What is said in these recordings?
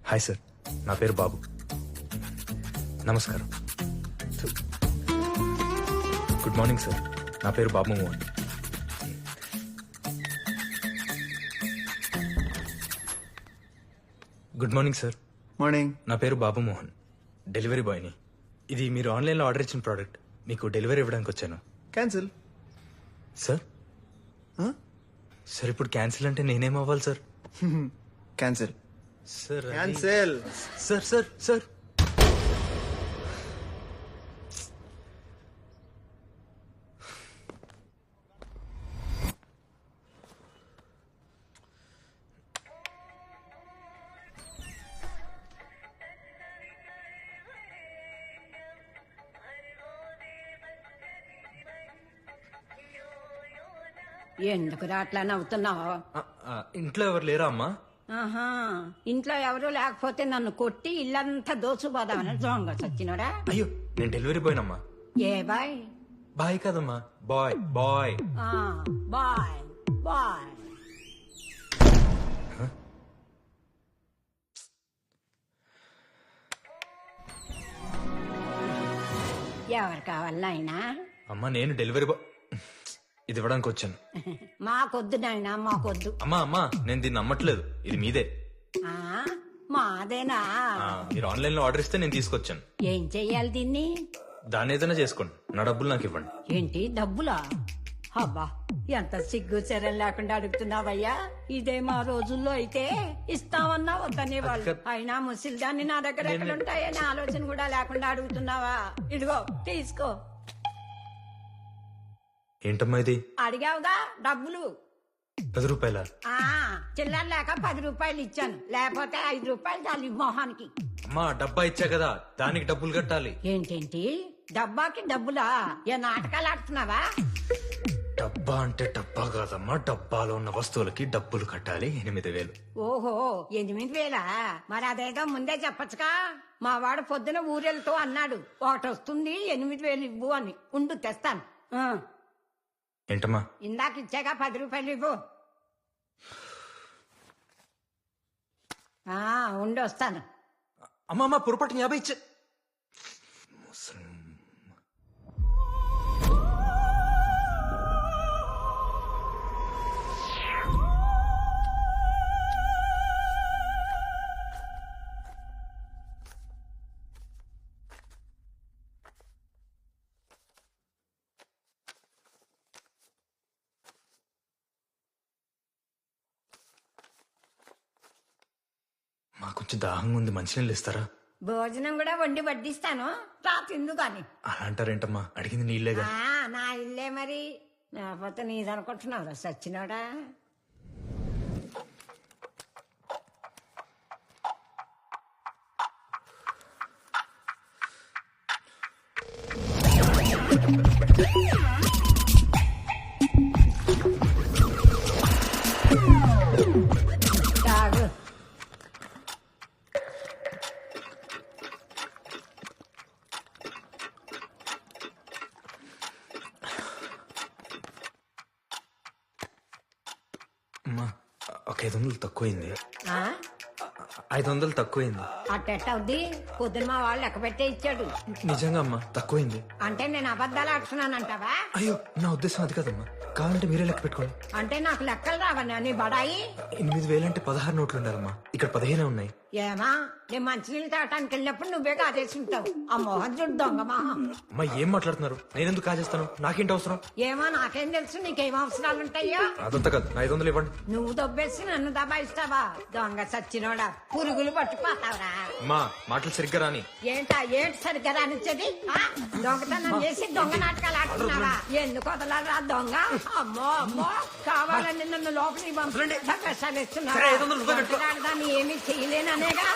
Hi sir, నా పేరు బాబు. నమస్కారం. గుడ్ మార్నింగ్ సార్, నా పేరు Babu Mohan. Good morning sir. Morning. నా పేరు బాబు మోహన్, డెలివరీ బాయ్ని. ఇది మీరు ఆన్లైన్లో ఆర్డర్ ఇచ్చిన ప్రోడక్ట్ మీకు డెలివరీ ఇవ్వడానికి వచ్చాను. క్యాన్సిల్. సార్ సార్ ఇప్పుడు క్యాన్సిల్ అంటే నేనేం అవ్వాలి sir? Cancel. Sir cancel. Sir sir sir ఎందుకురా అట్లా నవ్వుతున్నావు? ఇంట్లో ఎవరు లేరా అమ్మా? ఆహా, ఇంట్లో ఎవరు లేకపోతే నన్ను కొట్టి ఇల్లంతా దోచుపోదామని దొంగ సచ్చినోడా. అయ్యో, నేను డెలివరీ బాయ్ అమ్మా. ఏ బాయ్? బాయ్ కాదమ్మా, బాయ్ బాయ్. Boy boy. ఎవరు కావాలి నాయనా? అమ్మా నేను డెలివరీ బాయ్, ఇది ఇవ్వడానికి వచ్చాను. మాకొద్దు నాయనా, మాకొద్దు. అమ్మా అమ్మా నేను దీన్ని నమ్మట్లేదు, ఇది మీదే. ఆ, మాదేనా? మీరు ఆన్లైన్ లో ఆర్డర్ ఇస్తే నేను తీసుకొచ్చాను. ఏం చెయ్యాలి దీన్ని? దాన్ని ఏదైనా చేసుకోండి, నా డబ్బులు నాకు ఇవ్వండి. ఏంటి డబ్బులా? అబ్బా, ఎంత సిగ్గు చర్యలు లేకుండా అడుగుతున్నావయ్యా. ఇదే మా రోజుల్లో అయితే ఇస్తామన్నా వద్దనే వాళ్ళు. అయినా ముసిల్దాన్ని నా దగ్గర ఎక్కడుంటాయని ఆలోచన కూడా లేకుండా అడుగుతున్నావా? ఇదిగో తీసుకో. ఏంటమ్మా ఇది? అడిగావుగా డబ్బులు. 10 రూపాయల? చిల్లర లేక 10 రూపాయలు ఇచ్చాను, లేకపోతే 5 రూపాయలు చాలు మొహానికి. అమ్మా డబ్బా ఇచ్చా కదా, దానికి డబ్బులు కట్టాలి. ఏంటేంటి డబ్బాకి డబ్బులా? ఏ నాటకాలు ఆడుతున్నావా? డబ్బా అంటే డబ్బా కాదమ్మా, డబ్బాలో ఉన్న వస్తువులకి డబ్బులు కట్టాలి. 8,000. ఓహో, 8,000? మరి అదేదో ముందే చెప్పచ్చుగా. మా వాడు పొద్దున ఊరెళ్తూ అన్నాడు, ఒకటి వస్తుంది 8,000 ఇవ్వు అని. ఉండు తెస్తాను. ఏంటమ్మా? ఇందాక ఇచ్చాగా 10 రూపాయలు ఇవ్వు. ఉండి వస్తాను. అమ్మా అమ్మా పొరపాటు 50 ఇచ్చే. మా కొంచెం దాహంగా ఉంది, మంచినీళ్ళు ఇస్తారా? భోజనం కూడా వండి వడ్డిస్తాను, రా తిందు గాని. అలా అంటారేంటమ్మా, అడిగింది నీళ్ళేగా. నా ఇల్లే మరి, లేకపోతే నీదనుకుంటున్నావురా సచ్చినోడా. తాగు. అమ్మా ఒక 500 తక్కువైంది. 500 తక్కువైంది. అట్టెట్టవుద్ది? పొద్దున మా వాళ్ళు లెక్క పెట్టే ఇచ్చాడు. నిజంగా అమ్మా తక్కువైంది. అంటే నేను అబద్ధాలు ఆడుతున్నానంటావా? అయ్యో నా ఉద్దేశం అది కాదమ్మా, కావాలంటే మీరే లెక్క పెట్టుకోండి. అంటే నాకు లెక్కలు రావన్నా నీ బడాయి? 8,000 అంటే 16 నోట్లు ఉండాలమ్మా, ఇక్కడ 15 ఉన్నాయి. ఏమా, నేను మంచినీళ్ళు తాగటానికి వెళ్ళినప్పుడు నువ్వే కాజేసి ఉంటావు. ఆ మోహన్ చూడు దొంగ మొహం. అమ్మా ఏం మాట్లాడుతున్నారు? నేనెందుకు కాజేస్తాను? నాకేంటి అవసరం? ఏమో నాకేం తెలుసు, నీకేం అవసరాలు ఉంటాయో. అదంతా కాదు, నా 500 ఇవ్వండి. నువ్వు దొబ్బేసి నన్ను దబాయిస్తావా? దొంగ సచ్చినోడా, పురుగులు పట్టుకుపోతావురా. అమ్మా మాటలు సరిగ్గా రాని. ఏంటి సరిగ్గా రానిచ్చేది? దొంగతనం చేసి దొంగ నాటకాలు ఆడుతున్నావా? ఎందుకు వదలరా దొంగ? అమ్మో అమ్మో, కావాలని నన్ను లోపలికి పంపండి. దాన్ని ఏమీ చేయలేననేగా.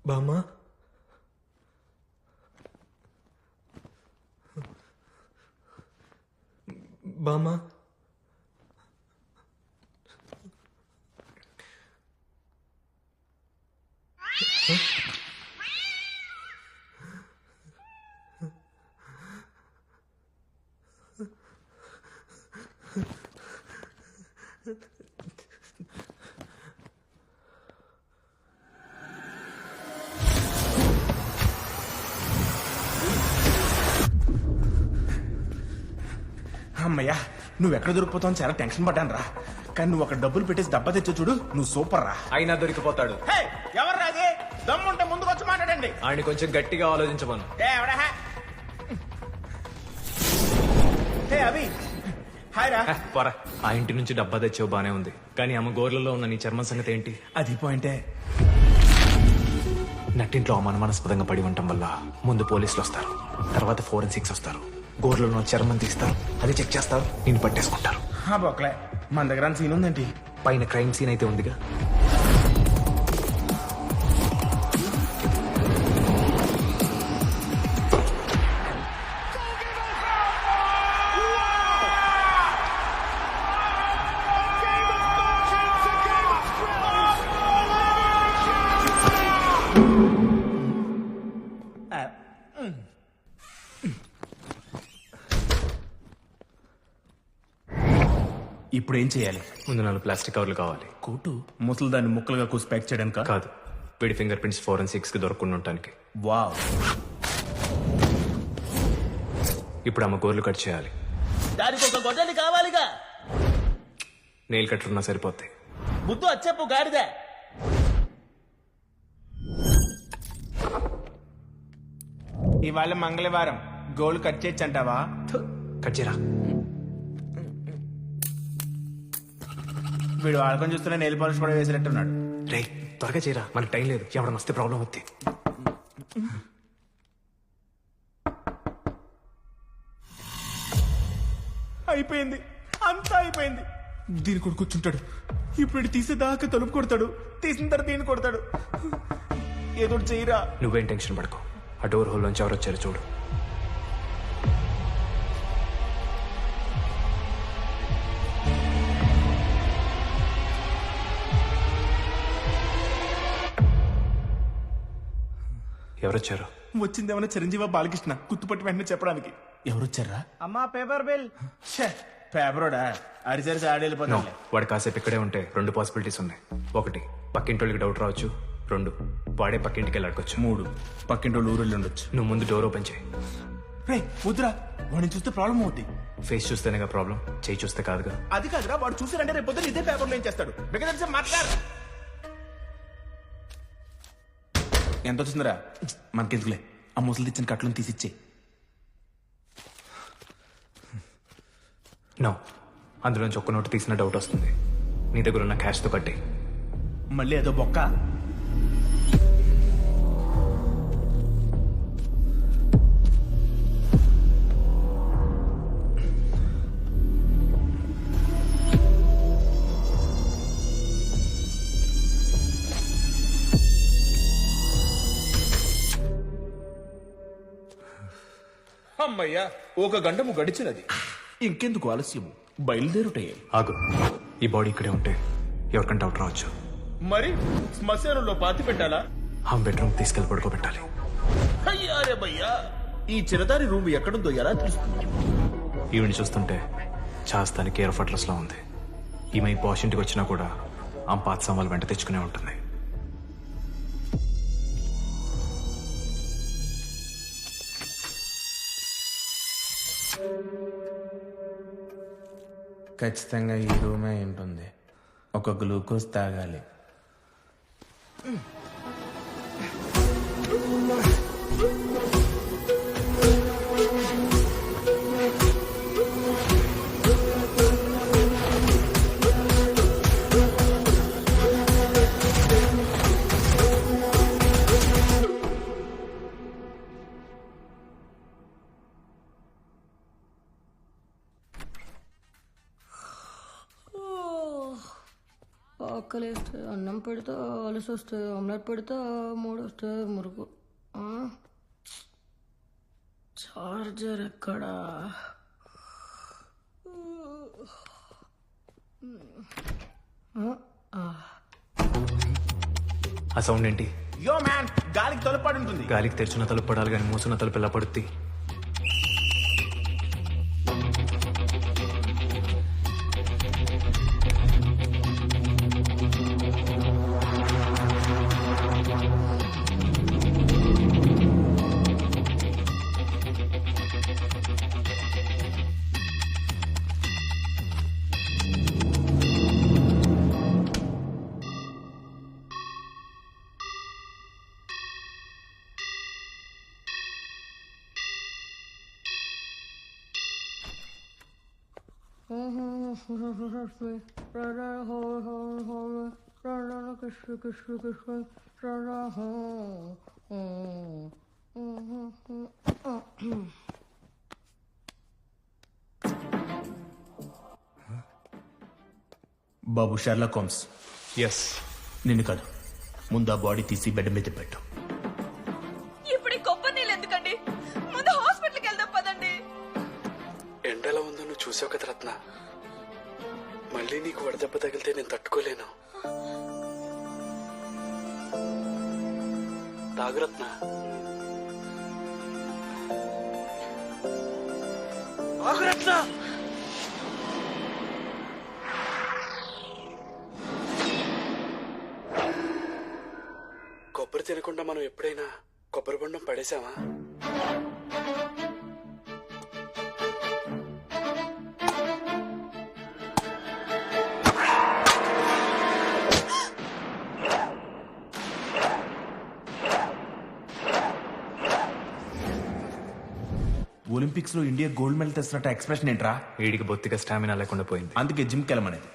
బామ్మ బామ్మ అమ్మయ్యా నువ్వు ఎక్కడ దొరికిపోతావు చాలా టెన్షన్ పడ్డాను రా. కానీ నువ్వు అక్కడ డబ్బులు పెట్టేసి దెబ్బ తెచ్చో చూడు, నువ్వు సూపర్ రా. అయినా దొరికిపోతాడు. ఎవరు రాది? దమ్ముంటే ముందుకు వచ్చి మాట్లాడండి. ఆయన కొంచెం గట్టిగా ఆలోచించమను. అవి హాయ్ రా. పోరా. ఆ ఇంటి నుంచి డబ్బా తెచ్చావు బానే ఉంది, కానీ ఆమె గోర్లలో ఉన్న నీ చర్మం సంగతి ఏంటి? అది పాయింటే. నట్టింట్లో అవమానస్పదంగా పడి ఉండటం వల్ల ముందు పోలీసులు వస్తారు, తర్వాత ఫోరెన్సిక్స్ వస్తారు, గోర్లలో చర్మం తీస్తారు, అది చెక్ చేస్తారు, నేను పట్టేసుకుంటారు. బొక్కలే మన దగ్గర సీన్ ఉందేంటి? పైన క్రైమ్ సీన్ అయితే ఉందిగా. ఇప్పుడు ఏం చేయాలి? ముందు 4 ప్లాస్టిక్ కవర్లు కావాలి. కోటు ముసలి దాన్ని ముక్కలుగా కూసి ప్యాక్ చేయడానికి కాదు, వీడి ఫింగర్ ప్రింట్స్ ఫోరెన్సిక్స్ కి దొరకకుండా ఉండటానికి. వావ్. ఇప్పుడు ఆమె గోర్లు కట్ చేయాలి. దానికి ఒక గొడ్డలి కావాలిగా. నెయిల్ కట్టర్ ఉన్నా సరిపోతాయి. ముద్దు అచ్చెప్పు గాడిద. ఇవాళ మంగళవారం, గోల్డ్ కట్ చేయొచ్చు అంటావా? కట్ చేయరా. వీడు వాళ్ళకొని చూస్తున్నా నెయిల్ పాలిష్ కూడా వేసినట్టున్నాడు. రే త్వరగా చేయరా, మనకు టైం లేదు. ఎవడ మస్తే ప్రాబ్లం వద్ది. అయిపోయింది, అంతా అయిపోయింది. దీని కొడు కూర్చుంటాడు. ఇప్పుడు ఇటు తీసేదాకా తలుపు కొడతాడు, తీసిన తర్వాత దీన్ని కొడతాడు. ఏదో ఒకటి చెయ్యరా. నువ్వేం టెన్షన్ పడకు. ఆ డోర్ హోల్ నుంచి ఎవరు వచ్చారో చూడు. ఎవరొచ్చారు? వచ్చిందేమన్నా చిరంజీవి బాలకృష్ణ గుర్తుపట్టి వెంటనే చెప్పడానికి. ఎవరొచ్చారా? అమ్మా పేపర్ బిల్. పేపరోడా? అరిసరిసి No, ఆడేళ్ళిపోతాం. వాడు కాసేపు ఇక్కడే ఉంటే 2 పాసిబిలిటీస్ ఉన్నాయి. 1, పక్కింటోళ్ళకి డౌట్ రావచ్చు. 2, వాడే పక్కింటికి వెళ్ళి అడగొచ్చు. 3, పక్కింటోళ్ళు ఊరెళ్ళి ఉండొచ్చు. నువ్వు ముందు డోర్ ఓపెన్ చేయి. రే వద్దురా, వాడిని చూస్తే ప్రాబ్లం అవుతుంది. ఫేస్ చూస్తేనేగా ప్రాబ్లం, చేయి చూస్తే కాదుగా. అది కాదురా, వాడు చూసారంటే రేపు పొద్దున్న ఇదే పేపర్లో ఏం చేస్తాడు? మిగతా మాట్లాడు. ఎంత వచ్చిందిరా? మనకెందుకులే, ఆ ముసలి తెచ్చిన కట్లను తీసిచ్చే. నో, అందులోంచి ఒక్క నోటు తీసిన డౌట్ వస్తుంది. నీ దగ్గర ఉన్న క్యాష్తో కట్టి. మళ్ళీ ఏదో బొక్క. అమ్మయ్యా, 1 గంటము గడిచినది. ఇంకెందుకు ఆలస్యము, బయలుదేరుటే. ఆగు, ఈ బాడీ ఇక్కడే ఉంటే ఎవరికంటే డౌట్ రావచ్చు. మరి శ్మశానంలో పాతి పెట్టాలా? ఆ బెడ్రూమ్ తీసుకెళ్ళి పడుకోబెట్టాలి. అయ్యారే భయ్యా, ఈ చిరదారి రూమ్ ఎక్కడుందో ఎలా తెలుస్తుంది? ఈవిని చూస్తుంటే చాస్తానికి కేర్ ఆఫ్ అడ్రస్ లో ఉంది. ఈమె ఈ పాష్ ఇంటికి వచ్చినా కూడా ఆ పాత సామాన్లు వెంట తెచ్చుకునే ఉంటుంది. ఖచ్చితంగా ఈ రూమే ఉంటుంది. ఒక గ్లూకోజ్ తాగాలి. ఆకలేస్తే అన్నం పెడితే అలసి వస్తే ఆమ్లెట్ పెడితే 3 వస్తే మురుగు. చార్జర్ ఎక్కడా? ఆ సౌండ్ ఏంటి? యో మ్యాన్, గాలికి తలుపు పడి ఉంటుంది. గాలికి తెరిచిన తలుపు పడాలి కానీ మూసున్న తలుపు ఎలా పడుద్ది? బాబు షెర్లాక్ హోమ్స్, ఎస్. నిన్ను కాదు, ముందు ఆ బాడీ తీసి బెడ్ మీద పెట్టు. ఇప్పుడు ఈ కొబ్బరి నీళ్ళు ఎందుకండి? ముందు హాస్పిటల్కి వెళ్దాం పదండి. ఎండలా ఉందో నువ్వు చూసావు కదా రత్న. మళ్ళీ నీకు వడదెబ్బ తగిలితే నేను తట్టుకోలేను. తాగు రత్న. ఆగు రత్న. కొబ్బరి తినకుండా మనం ఎప్పుడైనా కొబ్బరి బొండం పడేసామా? ఒలింపిక్స్ లో ఇండియా గోల్డ్ మెడల్ తెస్తున్నట్టు ఎక్స్ప్రెషన్ ఏంట్రా? వీడికి బొత్తిగా స్టామినా లేకుండా పోయింది. అందుకే జిమ్కి వెళ్ళమనేది.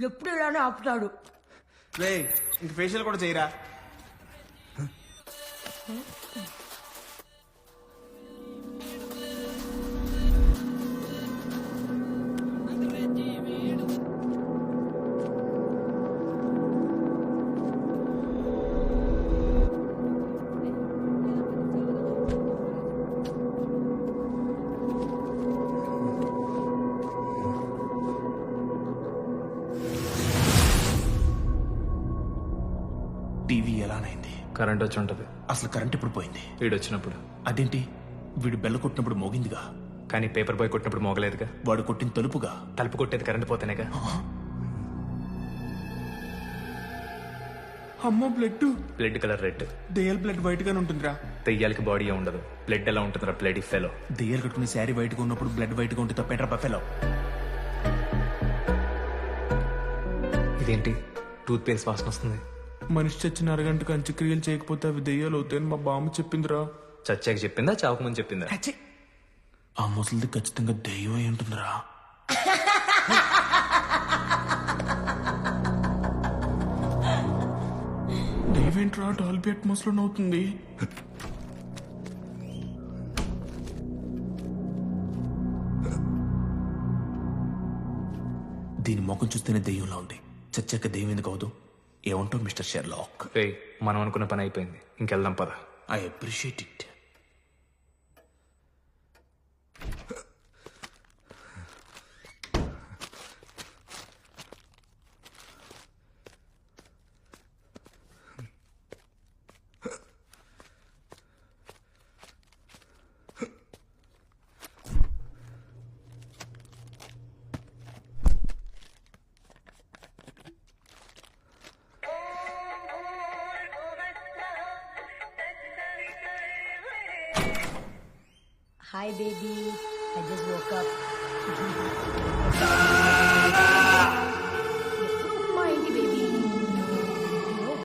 ఎప్పుడు ఇలానే ఆపుతాడు. రే, ఇంక ఫేషియల్ కూడా చేయరా? టీవీ ఎలానైంది? కరెంట్ వచ్చి ఉంటది. అసలు కరెంట్ ఎప్పుడు పోయింది? వీడు వచ్చినప్పుడు. అదేంటి, వీడు బెల్ల కొట్టినప్పుడు మోగిందిగా, కానీ పేపర్ బాయ్ కొట్టినప్పుడు మోగలేదుగా. వాడు కొట్టిన తలుపుగా. తలుపు కొట్టేది కరెంట్ పోతేనేగా. అమ్మో, బ్లడ్. Blood colour red. దెయ్యాల బ్లడ్ వైట్ గానే ఉంటుందిరా. దెయ్యాలకి బాడీ ఉండదు. బ్లడ్ ఎలా ఉంటుందిరా? Blood fellow. దెయ్యాలు కట్టుకుని శారీ వైట్ గా ఉన్నప్పుడు బ్లడ్ వైట్ గా ఉంటే తప్పేంట్రా బఫెలో? ఇదేంటి టూత్ పేస్ట్ వాసన వస్తుంది? మనిషి చచ్చిన అరగంటకు అంత్యక్రియలు చేయకపోతే అవి దెయ్యాలు అవుతాయని మా బామ్మ చెప్పిందిరా. చచ్చాక చెప్పిందా, చావకముందు చెప్పిందా? ఆ ముసలిది ఖచ్చితంగా దెయ్యం అయి ఉంటుందిరా. దెయ్యమేంట్రా డాల్బీ అట్మాస్ లో నవ్వుతుంది? దీని ముఖం చూస్తేనే దెయ్యంలా ఉంది. చచ్చాక దెయ్యం ఎందుకు అవదు? ఏమంటావు మిస్టర్ షెర్లాక్? రేయ్, మనం అనుకున్న పని అయిపోయింది, ఇంకెళ్దాం పద. I appreciate it. Hi, baby. I just woke up.